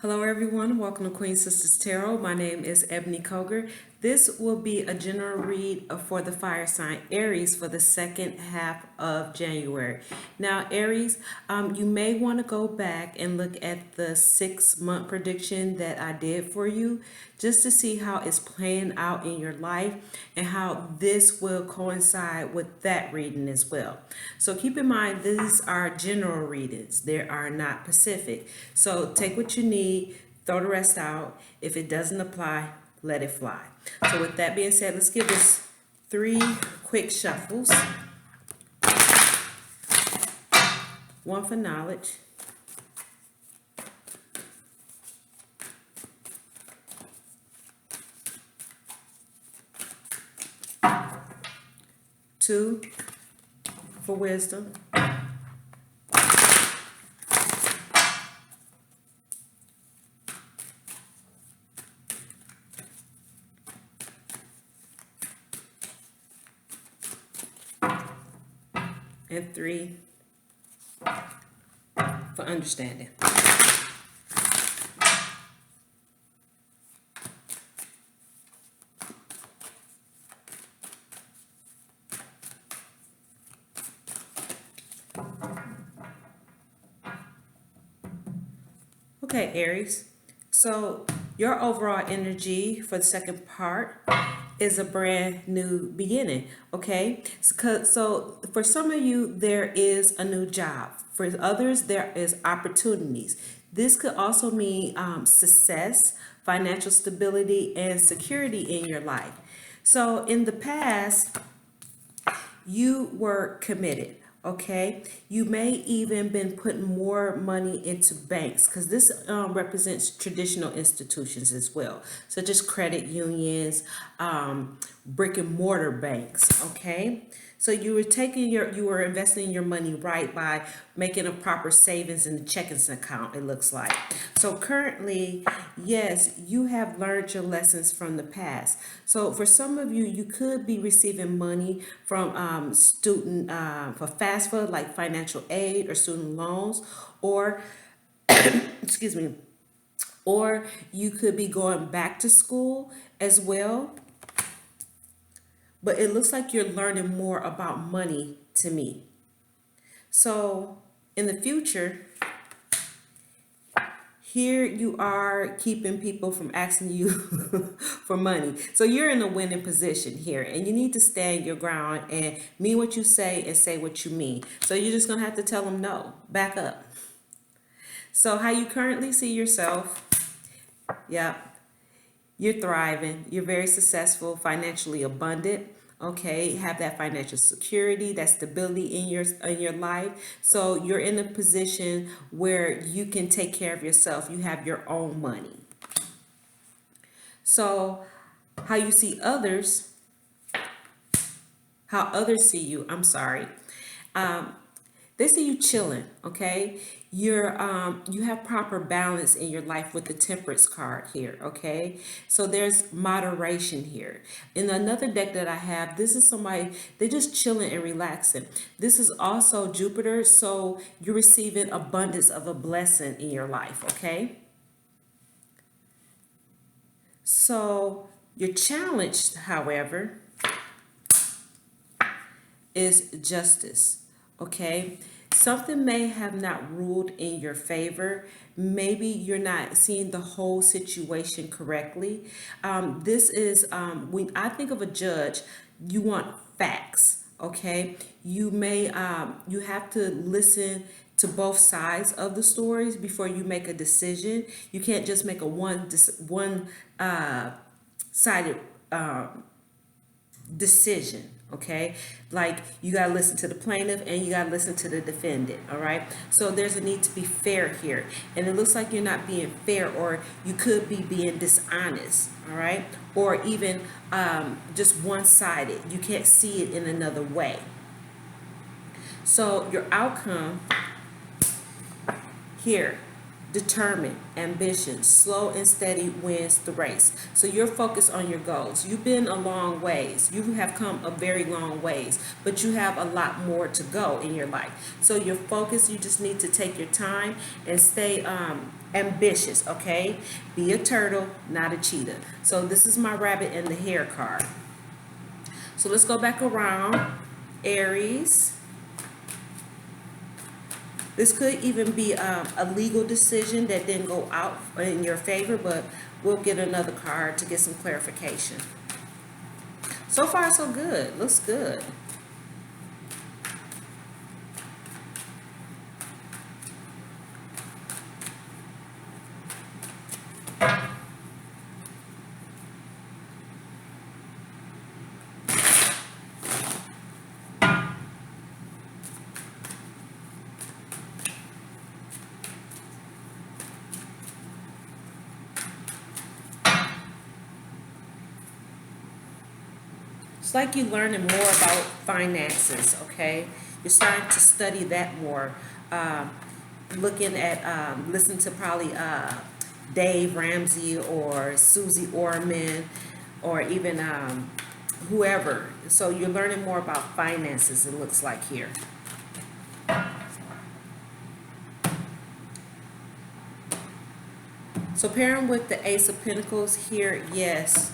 Hello everyone, welcome to Queen Sisters Tarot. My name is Ebony Koger. This will be a general read for the fire sign Aries for the second half of January. Now Aries, you may want to go back and look at the 6-month prediction that I did for you just to see how it's playing out in your life and how this will coincide with that reading as well. So keep in mind, these are general readings. They are not specific. So take what you need, throw the rest out. If it doesn't apply, let it fly. So with that being said, let's give this 3 quick shuffles. 1 for knowledge. 2 for wisdom. 3 for understanding. Okay, Aries. So your overall energy for the second part is a brand new beginning, okay? So for some of you, there is a new job. For others, there is opportunities. This could also mean success, financial stability, and security in your life. So in the past, you were committed. Okay, you may even been putting more money into banks because this represents traditional institutions as well, such as credit unions, brick and mortar banks. Okay, so you were investing your money right by making a proper savings in the checkings account, it looks like. So currently, yes, you have learned your lessons from the past. So for some of you, you could be receiving money from for FAFSA, like financial aid or student loans, or excuse me, or you could be going back to school as well. But it looks like you're learning more about money to me. So in the future, here you are keeping people from asking you for money. So you're in a winning position here, and you need to stand your ground and mean what you say and say what you mean. So you're just going to have to tell them no, back up. So how you currently see yourself, yeah, you're thriving, you're very successful, financially abundant. Okay, have that financial security, that stability in your life. So you're in a position where you can take care of yourself. You have your own money. So how you see others, how others see you, I'm sorry. They see you chilling, okay? You have proper balance in your life with the Temperance card here, okay? So there's moderation here. In another deck that I have, this is somebody, they're just chilling and relaxing. This is also Jupiter, so you're receiving abundance of a blessing in your life, okay? So your challenge, however, is justice. Okay, something may have not ruled in your favor. Maybe you're not seeing the whole situation correctly. This is when I think of a judge, you want facts. Okay, you have to listen to both sides of the stories before you make a decision. You can't just make a one sided decision. Okay, like you got to listen to the plaintiff and you got to listen to the defendant. All right, so there's a need to be fair here, and it looks like you're not being fair, or you could be being dishonest. All right, or even just one-sided. You can't see it in another way. So your outcome here: determined, ambition, slow and steady wins the race. So you're focused on your goals. You've been a long ways. You have come a very long ways, but you have a lot more to go in your life. So your focus, you just need to take your time and stay ambitious, okay? Be a turtle, not a cheetah. So this is my rabbit and the hare card. So let's go back around. Aries. This could even be a legal decision that didn't go out in your favor, but we'll get another card to get some clarification. So far, so good. Looks good. It's like you're learning more about finances, okay? You're starting to study that more. Looking at, listen to probably Dave Ramsey or Susie Orman or even whoever. So you're learning more about finances, it looks like here. So pairing with the Ace of Pentacles here, yes,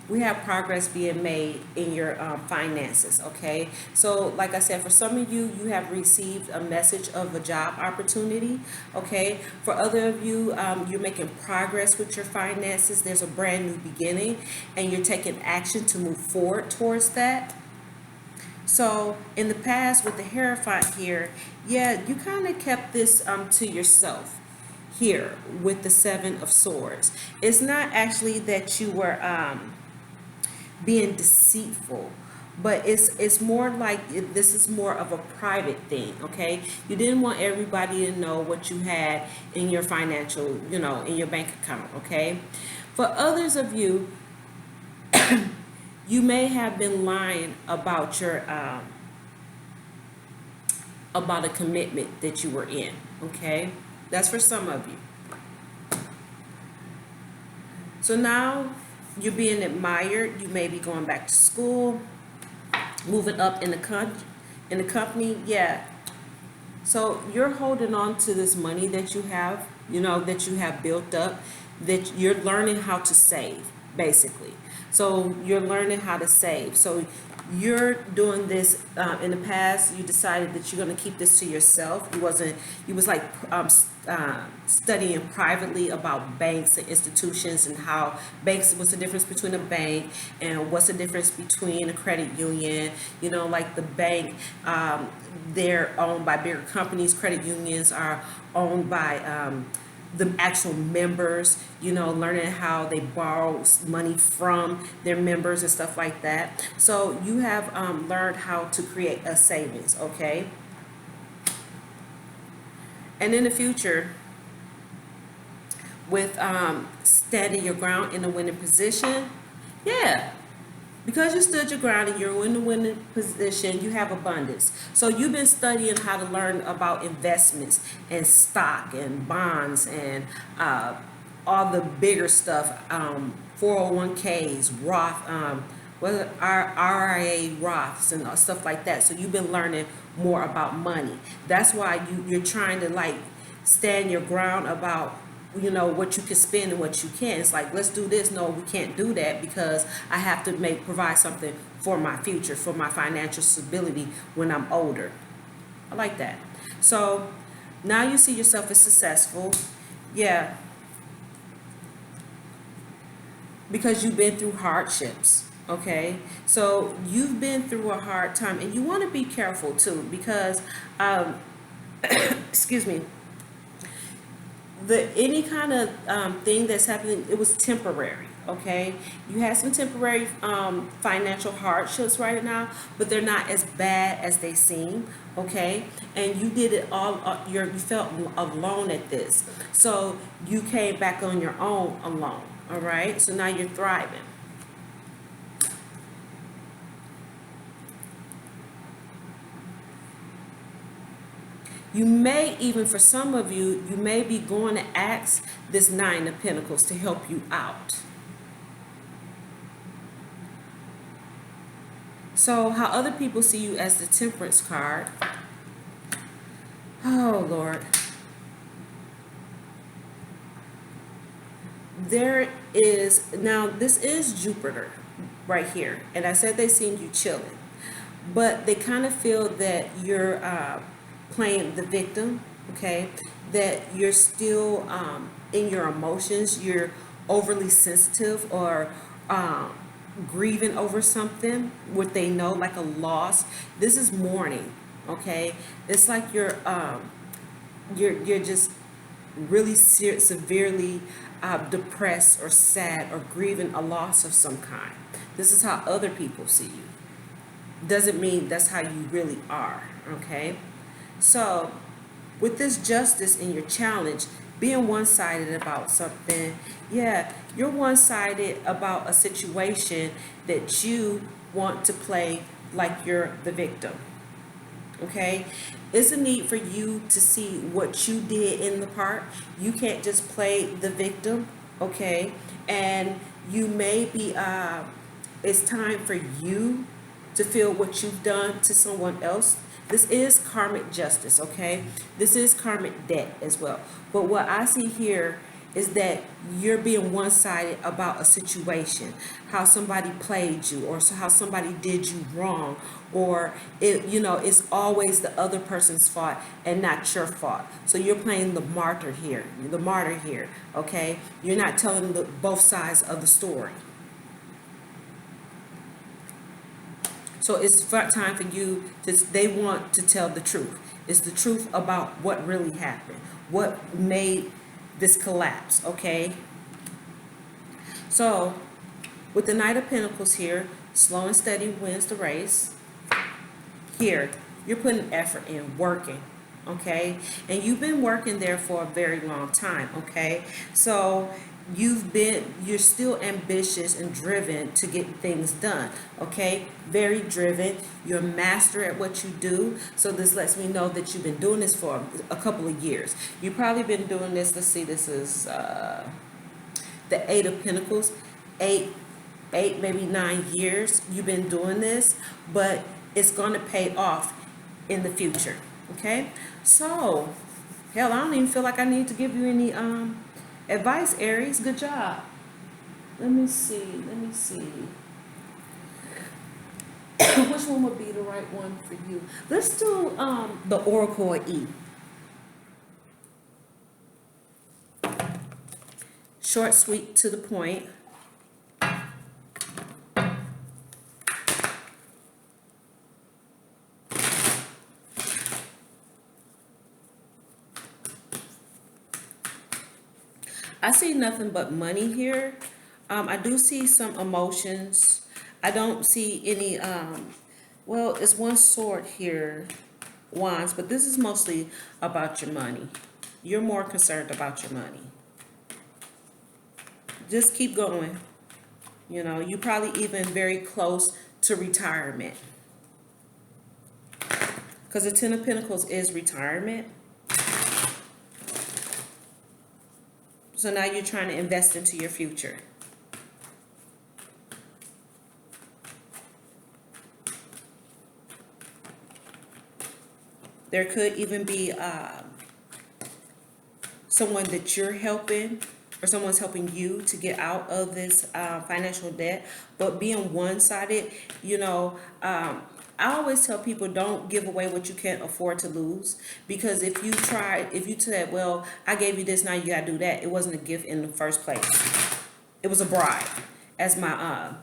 we have progress being made in your finances, okay? So like I said, for some of you, you have received a message of a job opportunity, okay? For other of you, you're making progress with your finances. There's a brand new beginning and you're taking action to move forward towards that. So in the past with the Hierophant here, yeah, you kind of kept this to yourself here with the Seven of Swords. It's not actually that you were being deceitful, but it's more like this is more of a private thing, okay? You didn't want everybody to know what you had in your financial, you know, in your bank account, okay? For others of you, you may have been lying about your about a commitment that you were in, okay? That's for some of you. So now you're being admired. You may be going back to school, moving up in the company. Yeah. So you're holding on to this money that you have, you know, that you have built up, that you're learning how to save, basically. So you're learning how to save. So you're doing this in the past. You decided that you're going to keep this to yourself. You was like studying privately about banks and institutions and how banks, what's the difference between a bank and what's the difference between a credit union. You know, like the bank, they're owned by bigger companies. Credit unions are owned by the actual members, you know, learning how they borrow money from their members and stuff like that. So you have learned how to create a savings, okay? And in the future, with standing your ground in a winning position, yeah, because you stood your ground and you're in the winning position, you have abundance. So you've been studying how to learn about investments and stock and bonds and all the bigger stuff, 401ks, Roth, RIA Roths and stuff like that. So you've been learning more about money. That's why you're trying to like stand your ground about, you know, what you can spend and what you can't. It's like, let's do this. No, we can't do that because I have to provide something for my future, for my financial stability when I'm older. I like that. So now you see yourself as successful. Yeah. Because you've been through hardships. Okay. So you've been through a hard time and you want to be careful too because, excuse me, any kind of thing that's happening, it was temporary, okay? You had some temporary financial hardships right now, but they're not as bad as they seem, okay? And you did it all, you felt alone at this. So you came back on your own alone, all right? So now you're thriving. You may even, for some of you, you may be going to ask this Nine of Pentacles to help you out. So how other people see you as the Temperance card. Oh, Lord. there is, now this is Jupiter right here, and I said they seen you chilling, but they kind of feel that you're playing the victim, okay? That you're still in your emotions, you're overly sensitive, or grieving over something, what they know, like a loss. This is mourning, okay? It's like you're just really severely depressed or sad or grieving a loss of some kind. This is how other people see you. Doesn't mean that's how you really are, okay? So, with this justice in your challenge, being one-sided about something, yeah, you're one-sided about a situation that you want to play like you're the victim, okay? It's a need for you to see what you did in the part. You can't just play the victim, okay? And you may be, it's time for you to feel what you've done to someone else. This is karmic justice, okay? This is karmic debt as well. But what I see here is that you're being one-sided about a situation, how somebody played you, or how somebody did you wrong, or it's always the other person's fault and not your fault. So you're playing the martyr here, okay? You're not telling both sides of the story. So it's time for you they want to tell the truth. It's the truth about what really happened, what made this collapse, okay? So with the Knight of Pentacles here, slow and steady wins the race. Here, you're putting effort in, working, okay? And you've been working there for a very long time, okay? So you're still ambitious and driven to get things done, okay? Very driven. You're a master at what you do. So this lets me know that you've been doing this for a couple of years. You've probably been doing this, let's see, this is the Eight of Pentacles, eight, maybe 9 years you've been doing this, but it's going to pay off in the future, okay? So, hell, I don't even feel like I need to give you any advice, Aries. Good job. Let me see. Which one would be the right one for you? Let's do the Oracle E. Short, sweet, to the point. I see nothing but money here. I do see some emotions. I don't see any, well, it's one sword here, wands, but this is mostly about your money. You're more concerned about your money. Just keep going. You're probably even very close to retirement. Because the Ten of Pentacles is retirement. So now you're trying to invest into your future. There could even be someone that you're helping, or someone's helping you to get out of this financial debt. But being one-sided, I always tell people, don't give away what you can't afford to lose. Because if you said, well, I gave you this, now you gotta do that, it wasn't a gift in the first place. It was a bribe. As my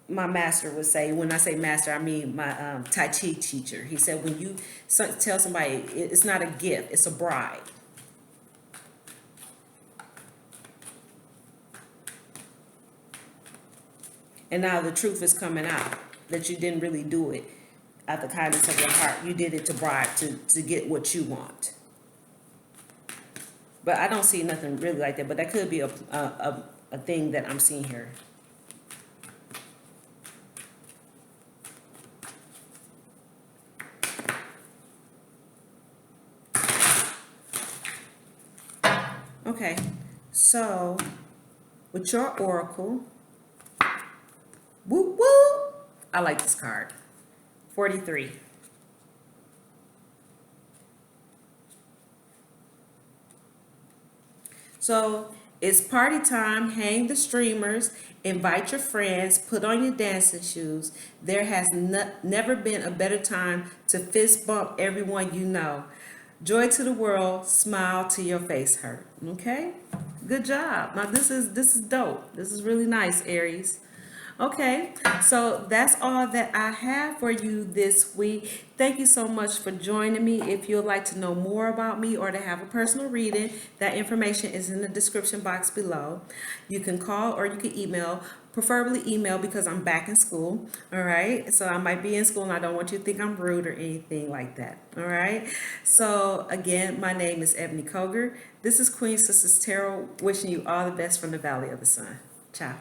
master would say. When I say master, I mean my Tai Chi teacher. He said, when you tell somebody it's not a gift, it's a bribe. And now the truth is coming out, that you didn't really do it out the kindness of your heart. You did it to bribe, to get what you want. But I don't see nothing really like that. But that could be a thing that I'm seeing here. Okay, so with your oracle, whoop whoop, I like this card. 43. So It's party time. Hang the streamers. Invite your friends. Put on your dancing shoes. There has never been a better time to fist bump everyone you know. Joy to the world. Smile till your face hurt. Okay? Good job. Now this is dope. This is really nice, Aries. Okay, so that's all that I have for you this week. Thank you so much for joining me. If you'd like to know more about me or to have a personal reading, that information is in the description box below. You can call or you can email, preferably email because I'm back in school. All right, so I might be in school and I don't want you to think I'm rude or anything like that. All right, so again, my name is Ebony Koger. This is Queen Sisters Tarot, wishing you all the best from the Valley of the Sun. Ciao.